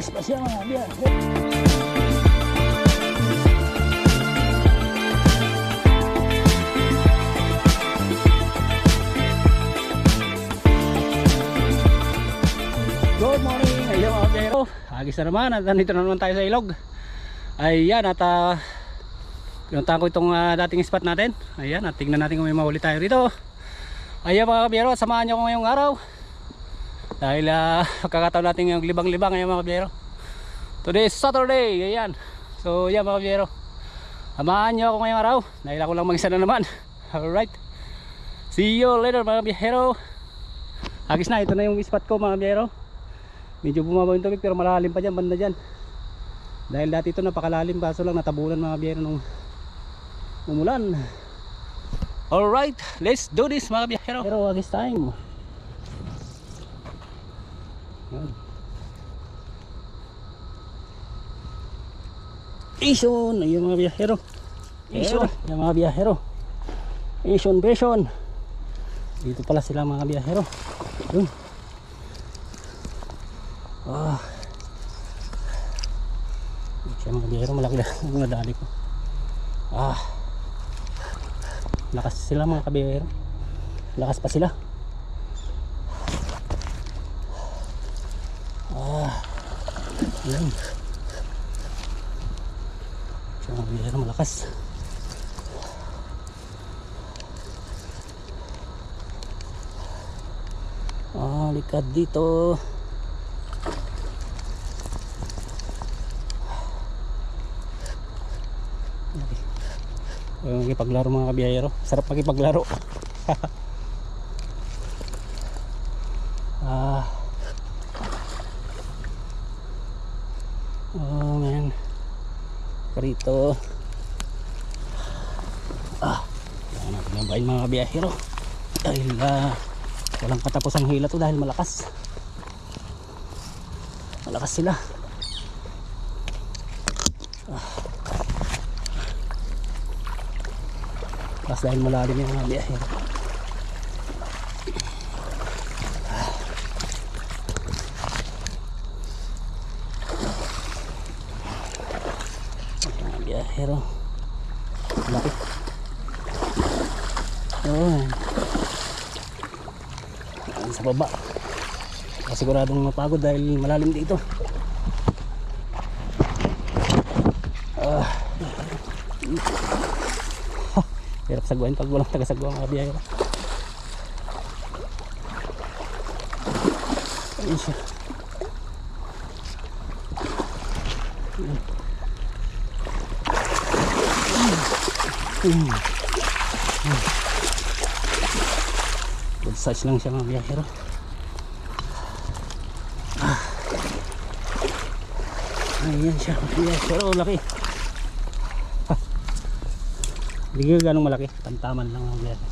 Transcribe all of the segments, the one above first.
malakas pa siya mga biyahero. Good morning, ayun mga biyahero. Agis na naman at nandito na naman tayo sa ilog. Ayan at pinuntahan ko itong dating spot natin. Ayan at tingnan natin kung may mahuli tayo rito. Ayan mga biyahero, samahan nyo ko ngayong araw. Dahil pagkakataon natin yung libang-libang. Ayan mga biyahero, today is Saturday. Ayan. So ayan mga biyahero, samahan nyo ako ngayong araw. Dahil ako lang mag-isa na naman. Alright, see you later mga biyahero. Agis na, ito na yung spot ko mga biyahero. Medyo bumaba yung tubig pero malalim pa dyan, banda dyan. Dahil dati ito napakalalim, kaso lang natabunan mga biyahero nung umulan. Alright, let's do this mga biyahero. Pero agis time. Yan. Ison, ayun mga biyahero. Ison, yung mga biyahero. Ison, beson. Dito pala sila mga biyahero. Yun. Siya mga biyahero, malaki na ang nadali ko. Lakas sila mga kabiyahero. Lakas pa sila. Ayan. Siya mga biyahero, malakas. Likad dito. Paglaro mga kabiyahero, sarap makipaglaro. Oh man, karito. Yan natin yung bain mga kabiyahero. Dahil walang katapos ang hila to dahil malakas. Malakas sila. Tapos dahil malalim yung mga biyahero. Mga biyahero, laki. Sa baba siguradong mapagod dahil malalim dito. Hirap sagwain pag walang taga-sagwa mga biyahero. Ayun siya. Good size lang siya mga biyahero. Ayan siya mga biyahero, laki. Hindi ka ganong malaki, tamtaman lang ang biyahero.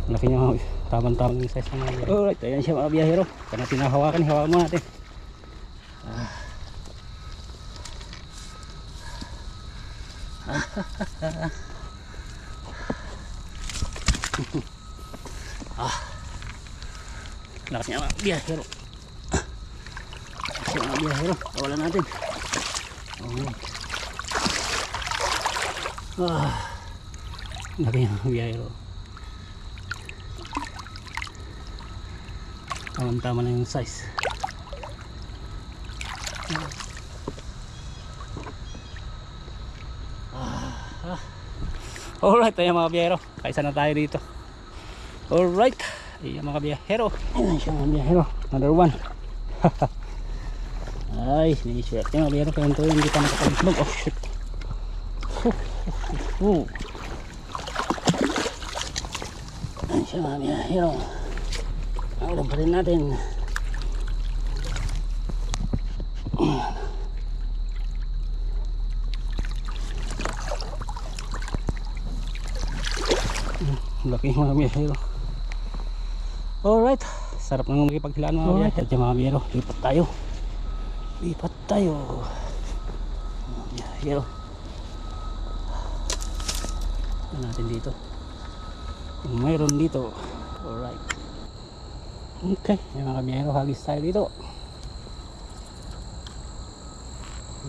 Malaki niya mga tamang-tamang yung size ng mga biyahero. Alright, ayan siya mga biyahero. Kaya natin nahawakan, hawakan mo natin. Lakas niya mga biyahero. Lakas niya mga biyahero. Kawalan natin. Laki niya mga biyahero. Tama-tama na yung size. Alright, ayan mga biyahero. Kaisa na tayo dito. Alright, ayan mga biyahero. Ayan siya mga biyahero. Another one. Ay, siniswerte mga biyahero. Kaya ito hindi pa nakapalitlog. Oh shit. Ayan siya mga biyahero. Ulam pa rin natin. Laki mga biyahero. Alright, sarap nang magipaghilaan mga biyahero. Ito mga biyahero, lipat tayo. Lipat tayo mga biyahero. Tignan natin dito. Kung mayroon dito. Alright. Okay, yung mga kabiyahero, hagis tayo dito.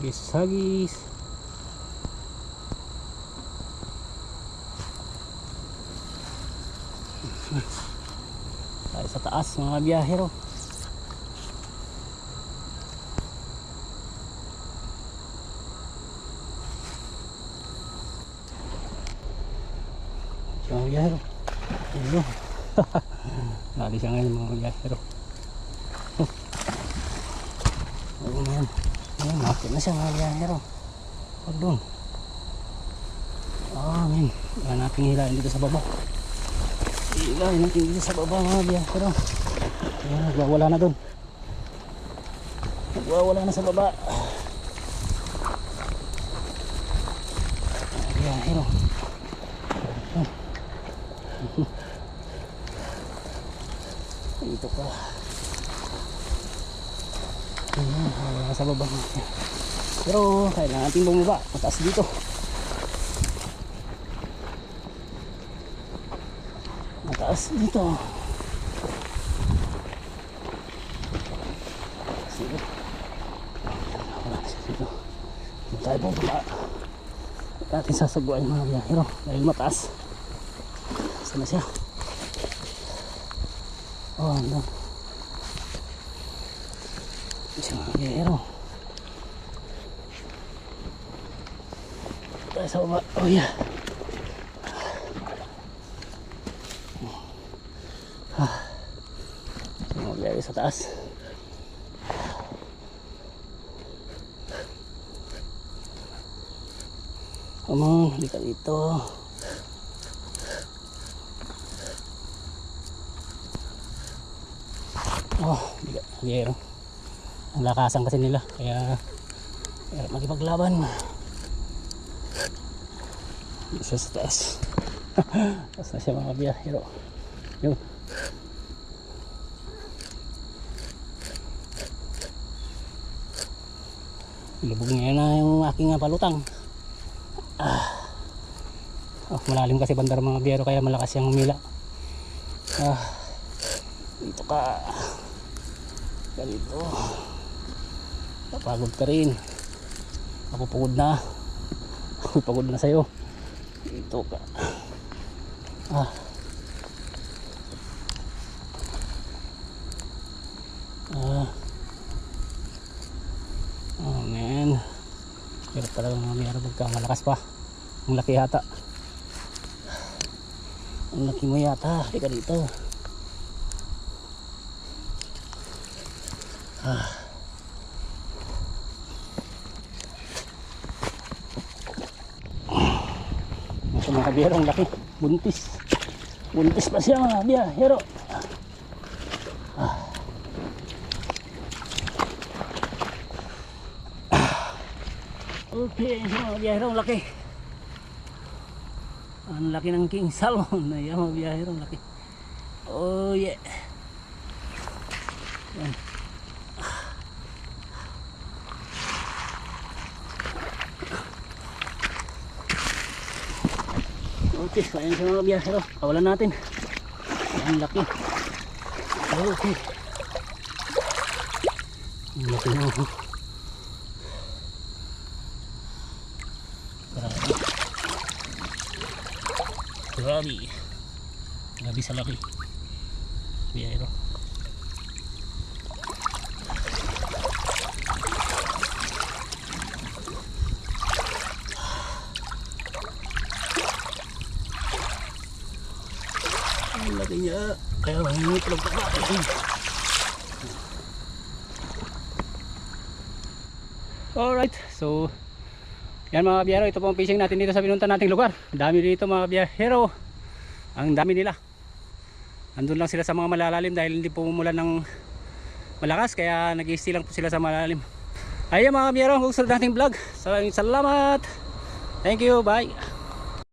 Hagis. Tayo sa taas mga kabiyahero. Mga kabiyahero. Ayun. Lali siya ngayon mga kabiyahero. Ayun. Ayun, nakit na siya mga kabiyahero. Huwag doon. Amen. Yan natin hilahin dito sa baba. Hilahin natin dito sa baba mga kabiyahero. Ayan, nagwawala na doon. Nagwawala na sa baba. Mga kabiyahero. Dito ka. Ayan, wala sa baba. Pero kailangan natin bumaba. Mataas dito. Mataas dito. Sige. Wala siya dito. Dito tayo bumaba. Natin sasaguan mga biyahero dahil mataas. Saan na siya? Oh, ano? Siya mga biyahero. Tayo sa baba. Oh yeah. Mga biyahero sa taas. Come on, halika dito. Oh, biyero. Ang lakasan kasi nila, kaya makipaglaban. Isa sa taas. Taas na siya mga biyero. Yun. Ilubog ngayon na yung aking palutang. Malalim kasi bandar mga biyero, kaya malakas yung humila. Dito ka. Ganito. Napagod ka rin. Ako pagod na. Ako pagod na sa'yo. Dito ka. Oh man. Hirap talaga mga biyero pagka malakas pa. Ang laki yata. Ang laki mo yata. Halika dito. Ito mga kabiyero, ang laki. Buntis. Buntis pa siya mga biyero. Okay, mga biyero, ang laki. Ang laki ng king salmon. Ayan mga biyahero, ang laki. Oh yeah. Yan. Okay, so ayan sa mga biyahero. Kawalan natin. Ang laki. Okay. Ang laki na. Grabe. Grabe sa laki. Biyahero. Ang laki niya. Kaya mahingit lang pa. Alright. So yan mga biyahero, ito po ang fishing natin dito sa pinunta nating lugar. Dami dito mga biyahero. Ang dami nila. Andun lang sila sa mga malalalim dahil hindi po umulan ng malakas, kaya nag-i-stay lang po sila sa malalim. Ayan mga biyahero, ang gusto nating vlog. Salamat. Thank you. Bye.